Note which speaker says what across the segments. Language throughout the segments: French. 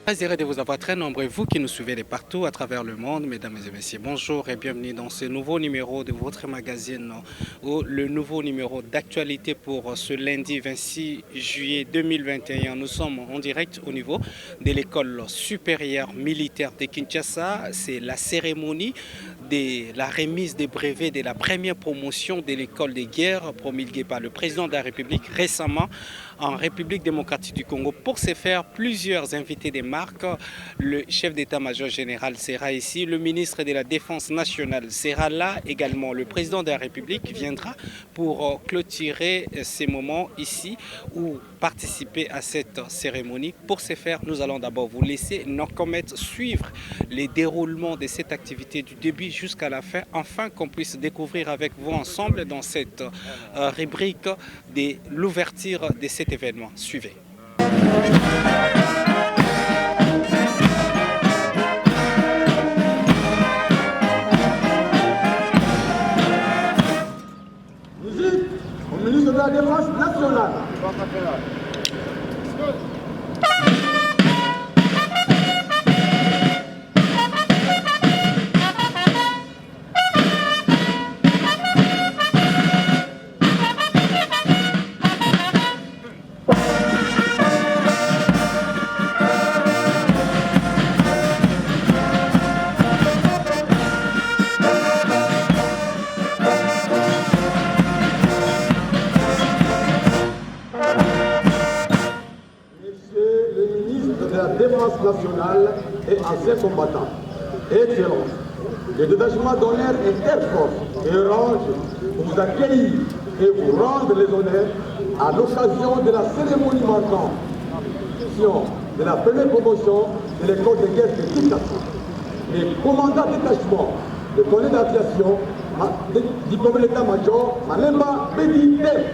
Speaker 1: Très heureux de vous avoir très nombreux, vous qui nous suivez de partout à travers le monde. Mesdames et messieurs, bonjour et bienvenue dans ce nouveau numéro de votre magazine, ou le nouveau numéro d'actualité pour ce lundi 26 juillet 2021. Nous sommes en direct au niveau de l'école supérieure militaire de Kinshasa. C'est la cérémonie de la remise des brevets de la première promotion de l'école de guerre promulguée par le président de la République récemment en République démocratique du Congo. Pour ce faire, plusieurs invités des marques. Le chef d'état-major général sera ici, le ministre de la Défense nationale sera là, également le président de la République viendra pour clôturer ces moments ici ou participer à cette cérémonie. Pour ce faire, nous allons d'abord vous laisser nos comètes suivre les déroulements de cette activité du début jusqu'à la fin, afin qu'on puisse découvrir avec vous ensemble dans cette rubrique de l'ouverture de cet événement. Suivez.
Speaker 2: Musique au ministre de la Défense nationale. Nationale et anciens combattants. Excellence, le détachement d'honneur Interforce et Orange pour vous accueillir et vous rendre les honneurs à l'occasion de la cérémonie marquant de la première promotion de l'école de guerre de Kinshasa. Les commandants détachement de colonel d'aviation, diplômé d'état-major, Malemba Bédi Def.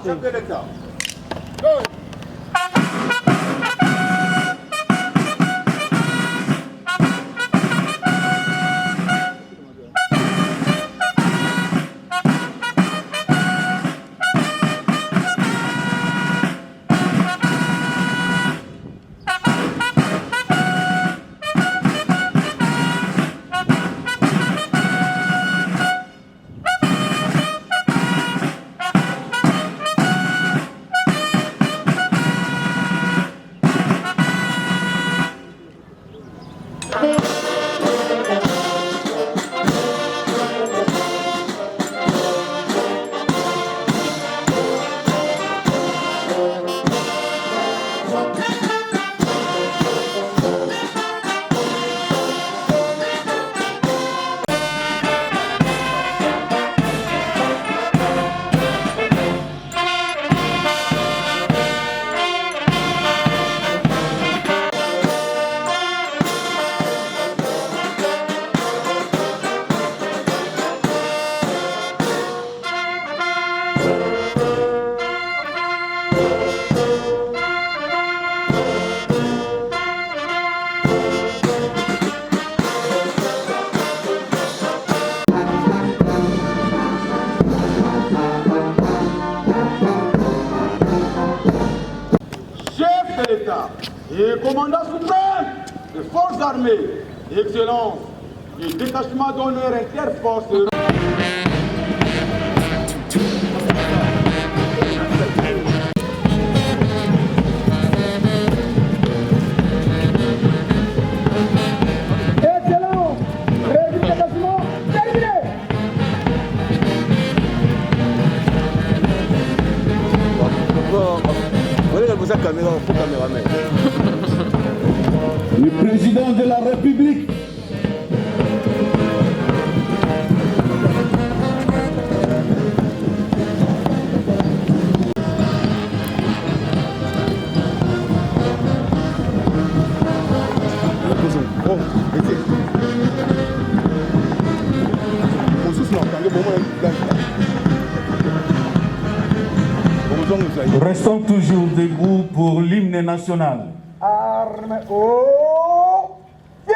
Speaker 2: Chef de l'État. et commandant suprême des forces armées, Excellence, du détachement d'honneur Interforce. Le président de la République.
Speaker 3: Restons toujours debout pour l'hymne national.
Speaker 2: Armes au pied.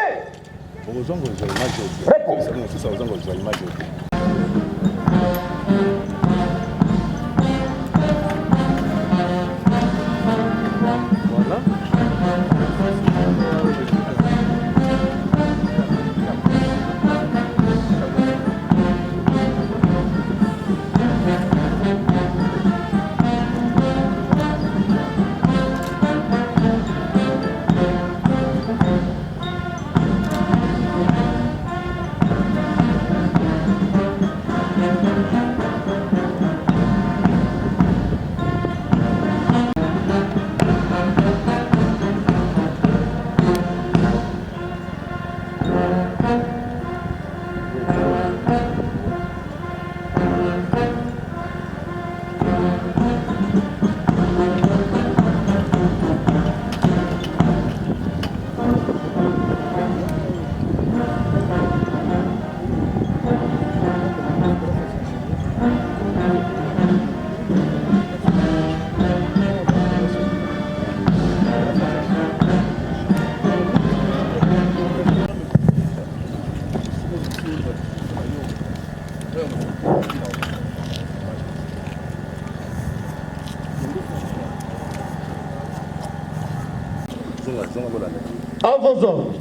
Speaker 2: À vos ordres.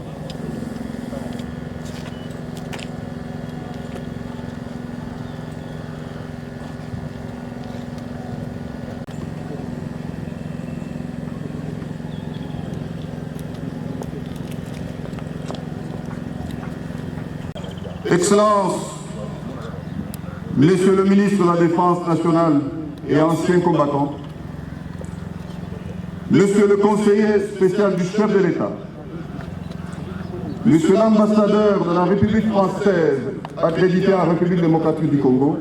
Speaker 4: Excellences, Monsieur le ministre de la Défense nationale et ancien combattant, Monsieur le conseiller spécial du chef de l'État, Monsieur l'ambassadeur de la République française accrédité en République démocratique du Congo,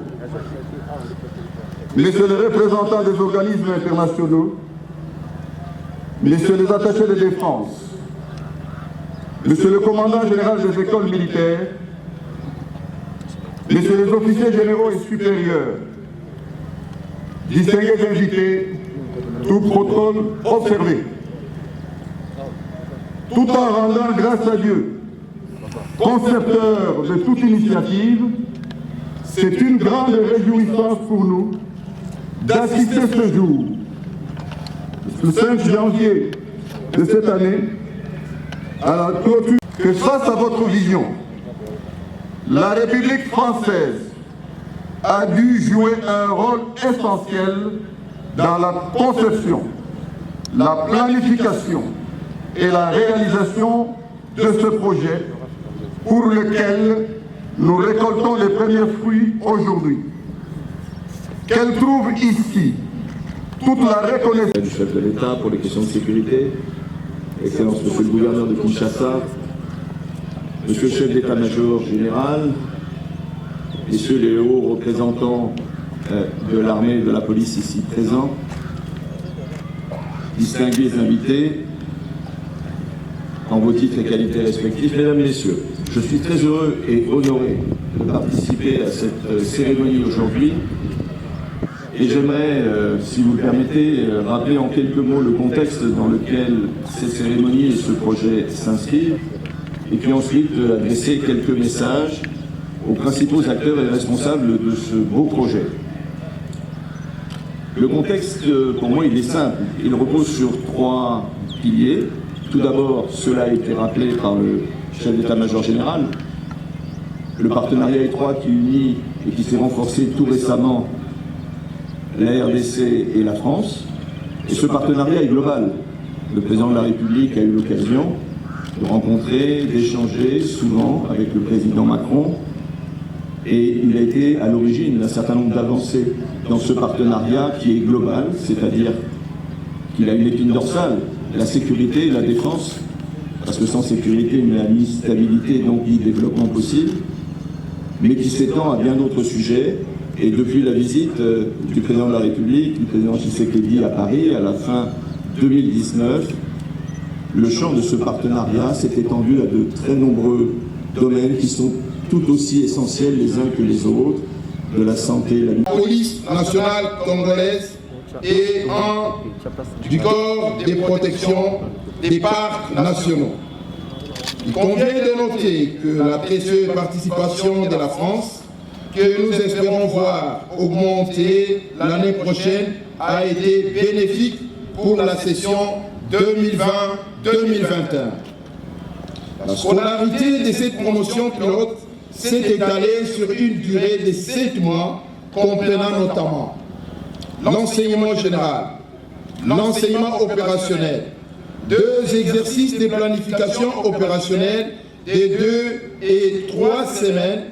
Speaker 4: Messieurs les représentants des organismes internationaux, Messieurs les attachés de défense, Monsieur le commandant général des écoles militaires, Messieurs les officiers généraux et supérieurs, distingués invités, tout protocole observé. Tout en rendant grâce à Dieu, concepteur de toute initiative, c'est une grande réjouissance pour nous d'assister ce jour, le 5 janvier de cette année, à la clôture, que face à votre vision, la République française a dû jouer un rôle essentiel dans la conception, la planification et la réalisation de ce projet pour lequel nous récoltons les premiers fruits aujourd'hui. Qu'elle trouve ici toute la reconnaissance
Speaker 5: du chef de l'État pour les questions de sécurité, Excellence Monsieur le gouverneur de Kinshasa, Monsieur le chef d'État-major général, Messieurs les hauts représentants de l'armée et de la police ici présents, distingués invités, en vos titres et qualités respectifs, Mesdames, Messieurs, je suis très heureux et honoré de participer à cette cérémonie aujourd'hui. Et j'aimerais, si vous le permettez, rappeler en quelques mots le contexte dans lequel ces cérémonies et ce projet s'inscrivent, et puis ensuite adresser quelques messages aux principaux acteurs et responsables de ce beau projet. Le contexte, pour moi, il est simple. Il repose sur trois piliers. Tout d'abord, cela a été rappelé par le chef d'état-major général, le partenariat étroit qui unit et qui s'est renforcé tout récemment la RDC et la France. Et ce partenariat est global. Le président de la République a eu l'occasion de rencontrer, d'échanger souvent avec le président Macron. Et il a été à l'origine d'un certain nombre d'avancées dans ce partenariat qui est global, c'est-à-dire qu'il a une épine dorsale, la sécurité et la défense, parce que sans sécurité, il n'y a ni stabilité, donc ni développement possible, mais qui s'étend à bien d'autres sujets. Et depuis la visite du président de la République, du président Tshisekedi à Paris, à la fin 2019, le champ de ce partenariat s'est étendu à de très nombreux domaines qui sont tout aussi essentiels les uns que les autres, de la santé, la
Speaker 6: police nationale congolaise et du corps des protections des parcs nationaux. Il convient de noter que la précieuse participation de la France, que nous espérons voir augmenter l'année prochaine, a été bénéfique pour la session 2020-2021. La scolarité de cette promotion pilote s'est étalée sur une durée de 7 mois, comprenant notamment l'enseignement général, l'enseignement opérationnel, 2 exercices de planification opérationnelle de 2 et 3 semaines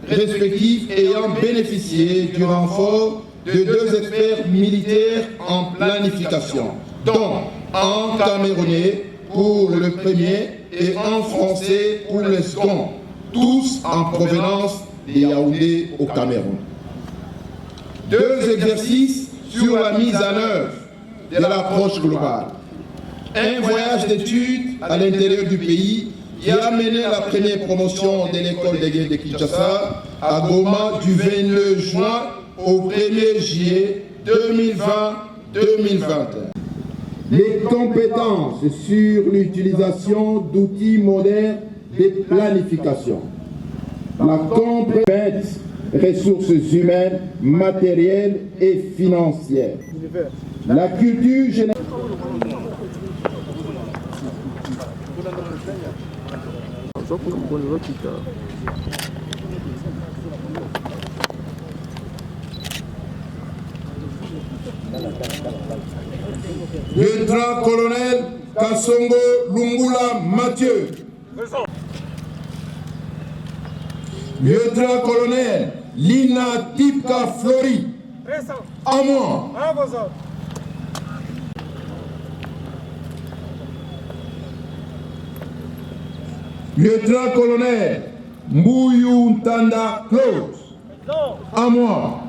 Speaker 6: respectifs ayant bénéficié du renfort de 2 experts militaires en planification, dont un camerounais pour le premier et un français pour le second, tous en provenance de Yaoundé au Cameroun. 2 exercices sur la mise en œuvre de l'approche globale. Un voyage d'études à l'intérieur du pays qui a mené la première promotion de l'école de guerre de Kinshasa à Goma du 29 juin au 1er juillet 2020-2021. Les compétences sur l'utilisation d'outils modernes de planification. La compétence ressources humaines, matérielles et financières. La culture générale. Lieutenant-colonel Kassongo Lungula Mathieu. Lieutenant-colonel Lina Tipka Flori. À moi. Lieutenant-colonel Mbuyu Ntanda Claude. À moi.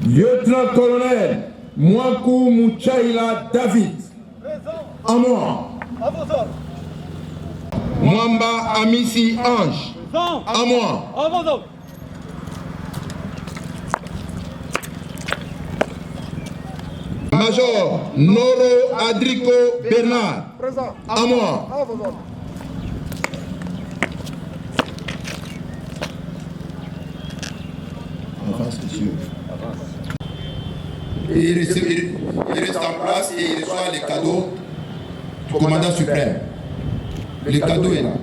Speaker 6: Lieutenant-colonel Mwaku Mouchaila David. À moi. Mwamba Amissi Ange. À moi. Major Noro Adrico Bernard. À moi. Avance, monsieur. Il reste en place et il reçoit les cadeaux du commandant suprême. Le cadeau est là.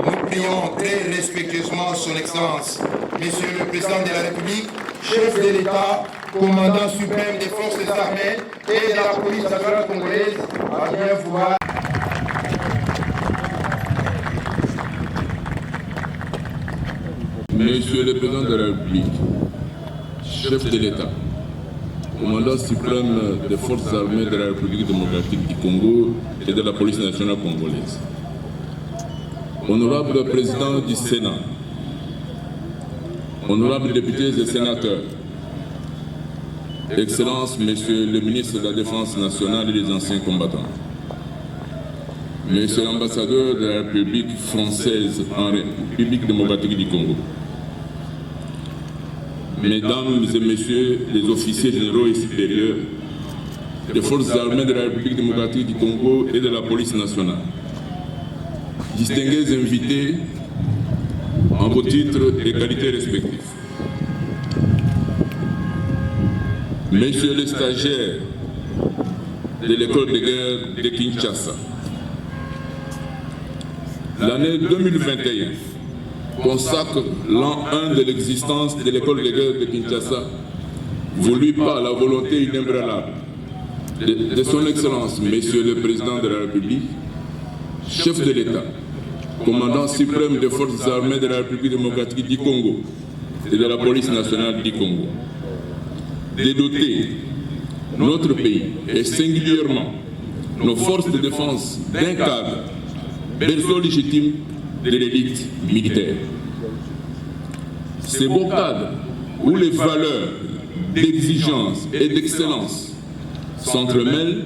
Speaker 6: Nous prions très respectueusement son Excellence, Monsieur le Président de la République, chef de l'État, commandant suprême des forces armées et de la police nationale congolaise, à bien vouloir.
Speaker 7: Monsieur le Président de la République, chef de l'État, commandant suprême des forces armées de la République démocratique du Congo et de la police nationale congolaise, honorable président du Sénat, honorables députés et sénateurs, Excellences, Monsieur le ministre de la Défense nationale et des anciens combattants, Monsieur l'ambassadeur de la République française en République démocratique du Congo, Mesdames et Messieurs les officiers généraux et supérieurs des forces armées de la République démocratique du Congo et de la police nationale, distingués invités en vos titres et qualités respectifs, Messieurs les stagiaires de l'école de guerre de Kinshasa. L'année 2021 consacre l'an 1 de l'existence de l'école de guerre de Kinshasa, voulue par la volonté inébranlable de son Excellence, Monsieur le Président de la République, chef de l'État, commandant suprême des forces armées de la République démocratique du Congo et de la police nationale du Congo, de doter notre pays et singulièrement nos forces de défense d'un cadre berceau légitime de l'élite militaire. Ces beaux cadres où les valeurs d'exigence et d'excellence s'entremêlent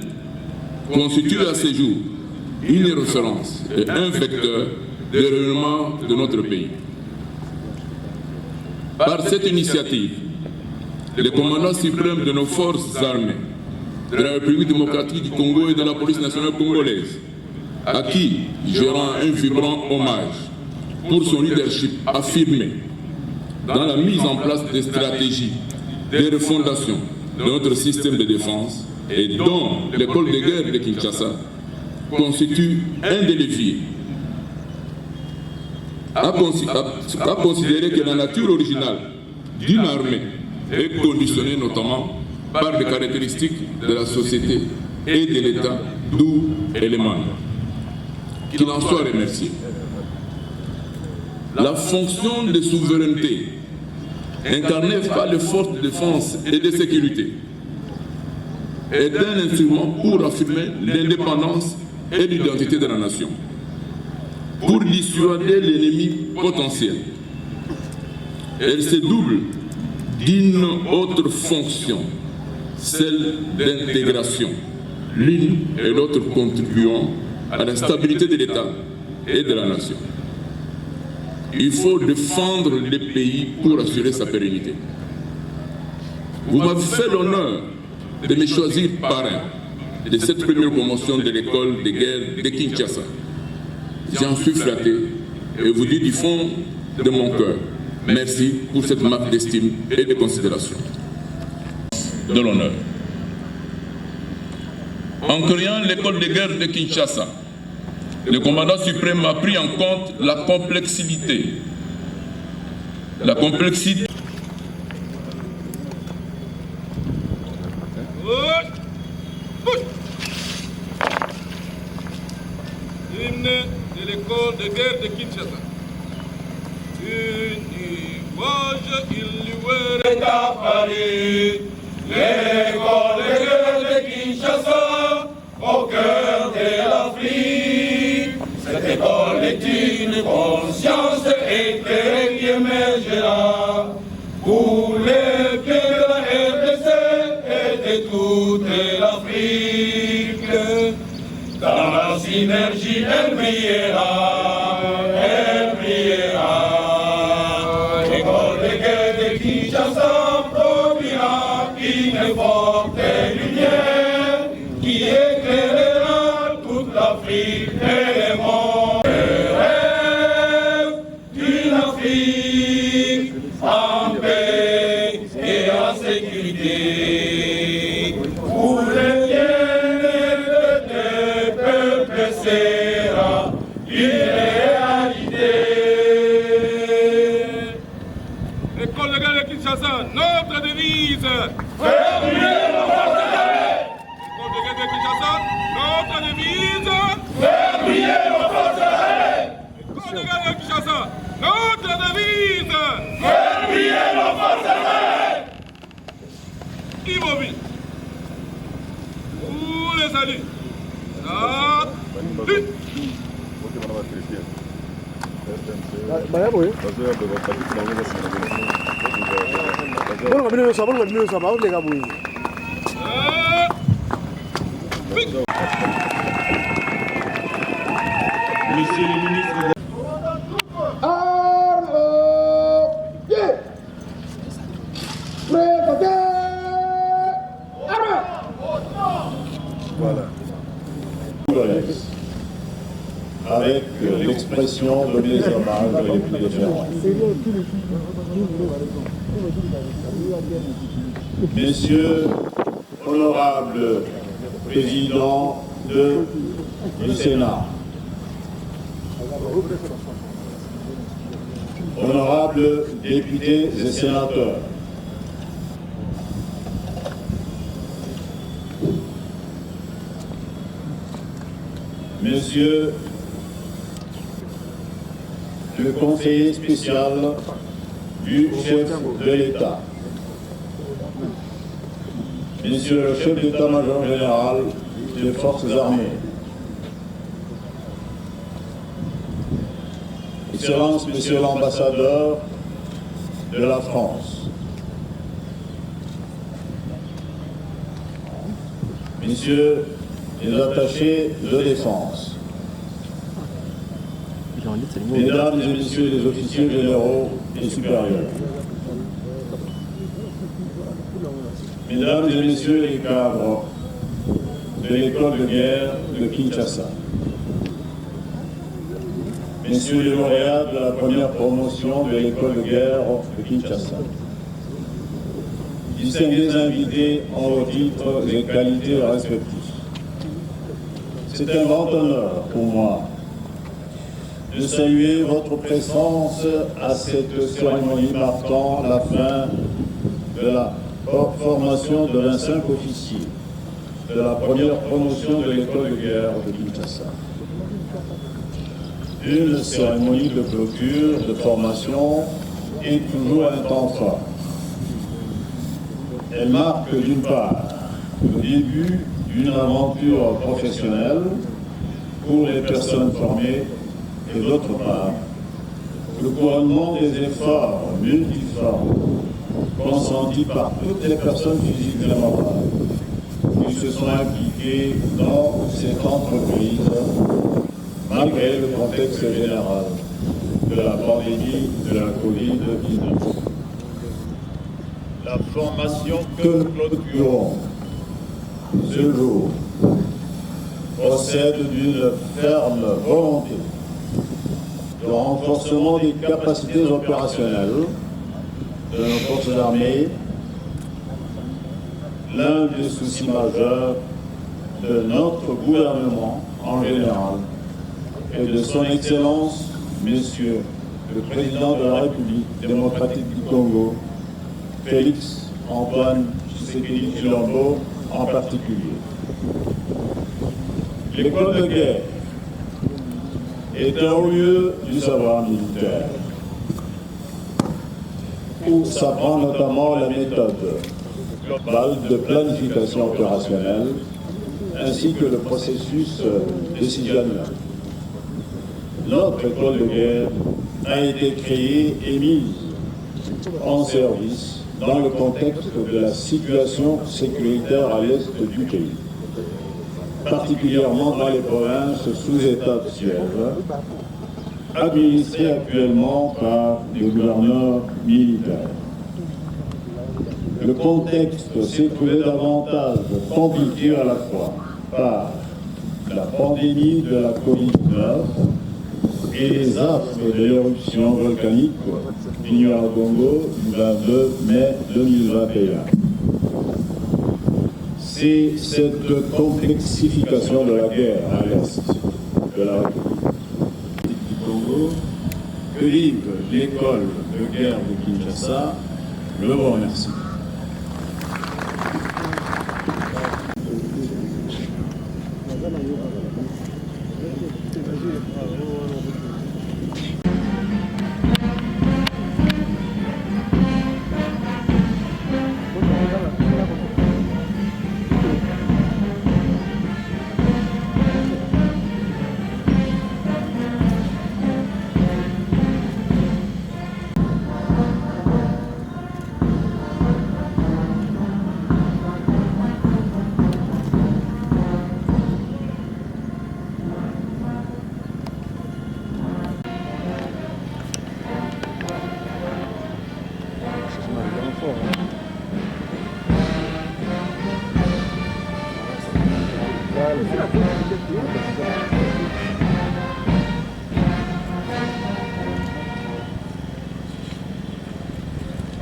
Speaker 7: constituent à ce jour une référence et un vecteur de rayonnement de notre pays. Par cette initiative, le commandant suprême de nos forces armées, de la République démocratique du Congo et de la police nationale congolaise, à qui je rends un vibrant hommage pour son leadership affirmé dans la mise en place des stratégies de refondation de notre système de défense et dont l'école de guerre de Kinshasa constitue un des leviers, à considérer que la nature originale d'une armée est conditionnée notamment par les caractéristiques de la société et de l'État d'où elle émane. Qu'il en soit remercié. La fonction de souveraineté incarnée par les forces de défense et de sécurité est un instrument pour affirmer l'indépendance et l'identité de la nation, pour dissuader l'ennemi potentiel. Elle se double d'une autre fonction, celle d'intégration, l'une et l'autre contribuant à la stabilité de l'État et de la nation. Il faut défendre le pays pour assurer sa pérennité. Vous m'avez fait l'honneur de me choisir parrain de cette première promotion de l'école de guerre de Kinshasa. J'en suis flatté et vous dis du fond de mon cœur, merci pour cette marque d'estime et de considération. De l'honneur. En créant l'école de guerre de Kinshasa, le commandant suprême a pris en compte la complexité.
Speaker 8: Hymne de l'école de guerre de Kinshasa. Une image illuée à Paris, l'école de guerre de Kinshasa, au cœur de l'Afrique. Cette école est une conscience éclairée qui émergera pour les pieds de la RDC et de toute l'Afrique. Dans la synergie, elle brillera, elle brillera. L'école de guerre de Kinshasa produira une forte lumière qui éclairera toute l'Afrique et le monde. Le rêve d'une Afrique en paix et en sécurité. Pour le bien-être des peuples sera une réalité. L'école de guerre de Kinshasa, notre devise. Faire briller nos forces armées. L'école de guerre de Kinshasa, notre devise. Faire briller nos forces armées. L'école de guerre de Kinshasa, notre devise. Faire briller nos forces armées. Immobile. Pour les saluts. Salut.
Speaker 3: Monsieur le ministre.
Speaker 2: Armes au pied. Prêt, côté. Armes.
Speaker 9: Voilà. Avec l'expression de mes hommages les plus déférents. Messieurs, honorables président du Sénat, honorables députés et sénateurs, Monsieur le conseiller spécial du chef de l'État, Monsieur le chef d'état-major général des forces armées, Excellence, Monsieur l'ambassadeur de la France, Messieurs les attachés de défense, Mesdames et Messieurs les officiers généraux et supérieurs, Mesdames et Messieurs les cadres de l'école de guerre de Kinshasa, Messieurs les lauréats de la première promotion de l'école de guerre de Kinshasa, distingués invités en vos titres et qualités respectifs. C'est un grand honneur pour moi de saluer votre présence à cette cérémonie marquant la fin de la formation de 25 officiers de la première promotion de l'école de guerre de Kinshasa. Une cérémonie de clôture de formation est toujours un temps fort. Elle marque d'une part le début d'une aventure professionnelle pour les personnes formées et d'autre part le couronnement des efforts multiformes consentis par toutes les personnes physiques et morales qui se sont impliquées dans cette entreprise malgré le contexte général de la pandémie de la Covid-19. La formation que nous clôturons ce jour procède d'une ferme volonté de renforcement des capacités opérationnelles de nos forces armées, l'un des soucis majeurs de notre gouvernement en général et de son Excellence, Monsieur le Président de la République démocratique du Congo, Félix Antoine Tshisekedi Tshilombo en particulier. L'école de guerre est un haut lieu du savoir militaire, où s'apprend notamment la méthode globale de planification opérationnelle ainsi que le processus décisionnel. Notre école de guerre a été créée et mise en service dans le contexte de la situation sécuritaire à l'est du pays, particulièrement dans les provinces sous état de siège, administrées actuellement par des gouverneurs militaires. Le contexte s'est trouvé davantage compliqué à la fois par la pandémie de la Covid-19 et les affres de l'éruption volcanique du Nyiragongo du 22 mai 2021. C'est cette complexification de la guerre à l'est de la République du Congo que livre l'école de guerre de Kinshasa. Je vous remercie.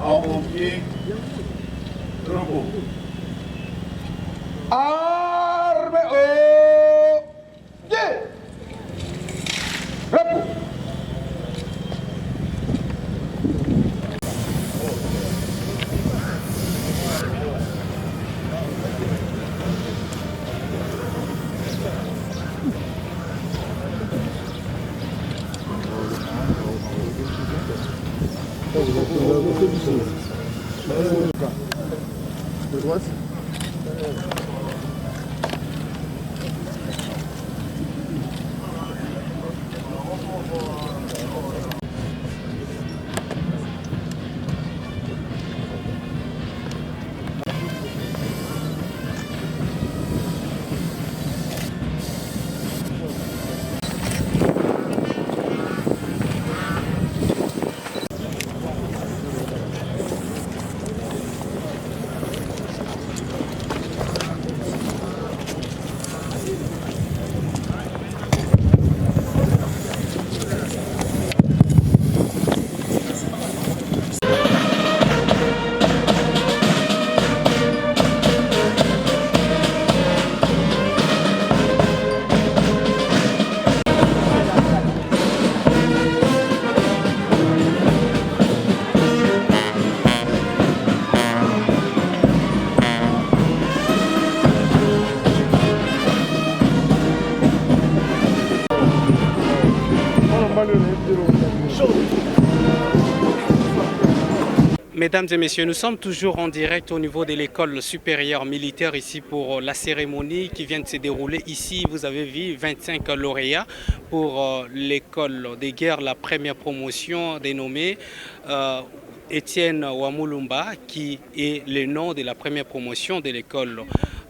Speaker 9: En pied, repos.
Speaker 6: Armes!
Speaker 1: Mesdames et messieurs, nous sommes toujours en direct au niveau de l'école supérieure militaire ici pour la cérémonie qui vient de se dérouler ici. Vous avez vu 25 lauréats pour l'école des guerres, la première promotion dénommée Étienne Wamulumba, qui est le nom de la première promotion de l'école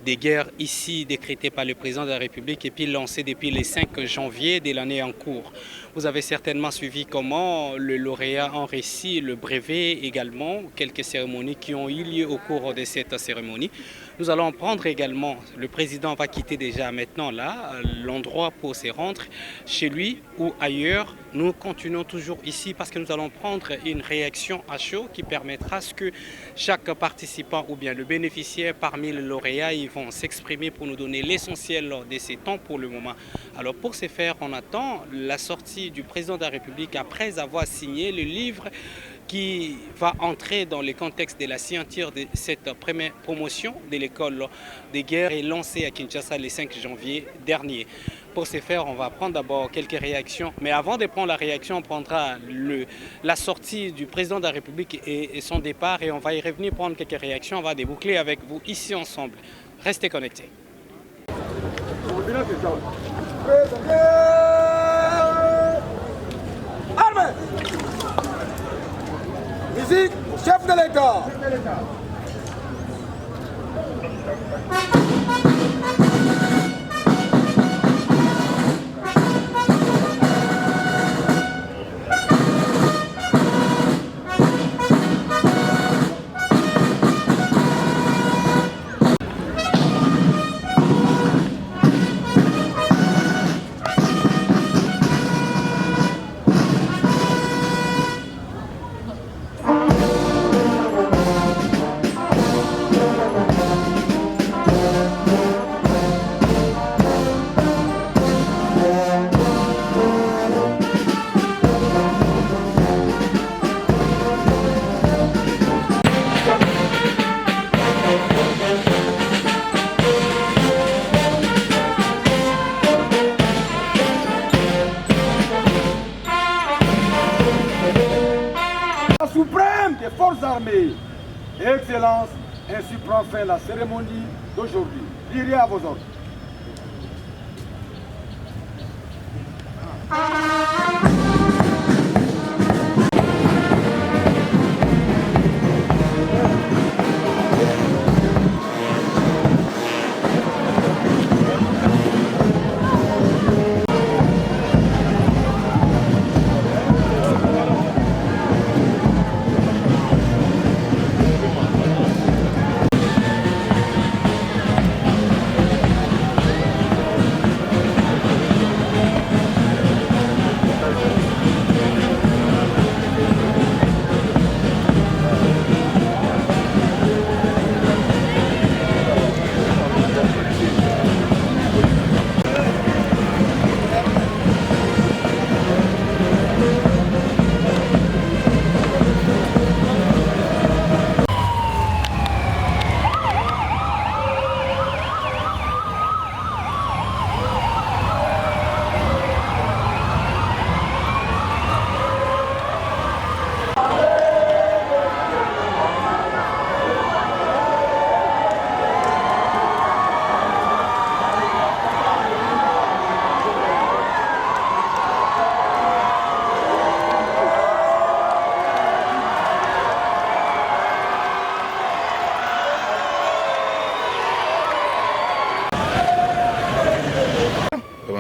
Speaker 1: des guerres ici décrétée par le président de la République et puis lancée depuis le 5 janvier de l'année en cours. Vous avez certainement suivi comment le lauréat en récit, le brevet également, quelques cérémonies qui ont eu lieu au cours de cette cérémonie. Nous allons prendre également, le président va quitter déjà maintenant là l'endroit pour se rendre chez lui ou ailleurs. Nous continuons toujours ici parce que nous allons prendre une réaction à chaud qui permettra à ce que chaque participant ou bien le bénéficiaire parmi les lauréats ils vont s'exprimer pour nous donner l'essentiel de ces temps pour le moment. Alors pour ce faire, on attend la sortie du président de la République après avoir signé le livre qui va entrer dans le contexte de la signature de cette première promotion de l'école des guerres et lancée à Kinshasa le 5 janvier dernier. Pour ce faire, on va prendre d'abord quelques réactions. Mais avant de prendre la réaction, on prendra la sortie du président de la République et son départ. Et on va y revenir prendre quelques réactions. On va déboucler avec vous ici ensemble. Restez connectés.
Speaker 10: Armée! Musique, chef de l'État! Suprême des forces armées. Excellence, ainsi prend fin la cérémonie d'aujourd'hui. Lirez à vos ordres.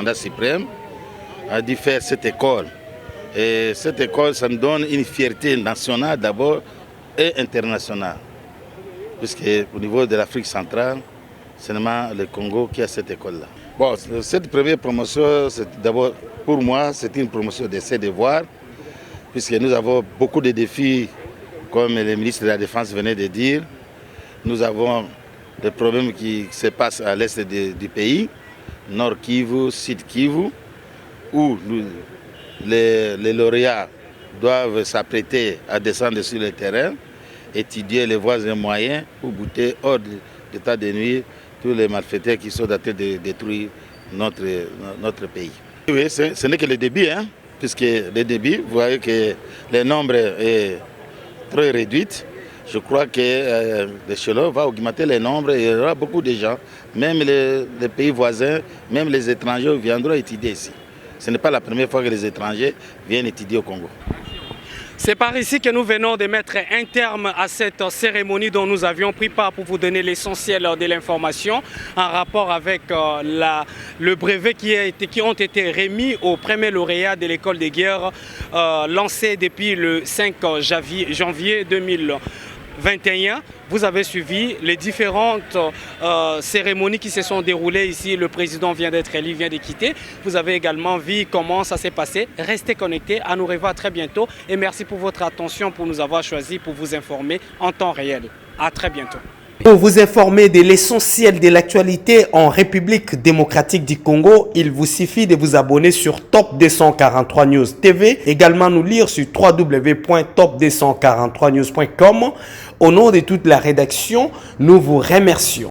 Speaker 11: commandant suprême, a dû faire cette école. Et cette école, ça me donne une fierté nationale d'abord et internationale. Puisque au niveau de l'Afrique centrale, c'est seulement le Congo qui a cette école-là. Bon, cette première promotion, d'abord, pour moi, c'est une promotion de ses devoirs, puisque nous avons beaucoup de défis, comme le ministre de la Défense venait de dire. Nous avons des problèmes qui se passent à l'est du pays, Nord Kivu, Sud Kivu, où les lauréats doivent s'apprêter à descendre sur le terrain, étudier les voies et moyens pour bouter hors d'état de nuire tous les malfaiteurs qui sont en train de détruire notre pays. Oui, ce n'est que le début, hein, puisque le début, vous voyez que le nombre est très réduit. Je crois que l'échelon va augmenter le nombre et il y aura beaucoup de gens, même les pays voisins, même les étrangers viendront étudier ici. Ce n'est pas la première fois que les étrangers viennent étudier au Congo.
Speaker 1: C'est par ici que nous venons de mettre un terme à cette cérémonie dont nous avions pris part pour vous donner l'essentiel de l'information en rapport avec le brevet qui ont été remis aux premiers lauréats de l'école de guerre lancé depuis le 5 janvier 2021. Vous avez suivi les différentes cérémonies qui se sont déroulées ici. Le président vient d'être élu, vient de quitter. Vous avez également vu comment ça s'est passé. Restez connectés, à nous revoir très bientôt. Et merci pour votre attention, pour nous avoir choisi, pour vous informer en temps réel. À très bientôt.
Speaker 12: Pour vous informer de l'essentiel de l'actualité en République démocratique du Congo, il vous suffit de vous abonner sur Top 243 News TV. Également nous lire sur www.top243news.com. Au nom de toute la rédaction, nous vous remercions.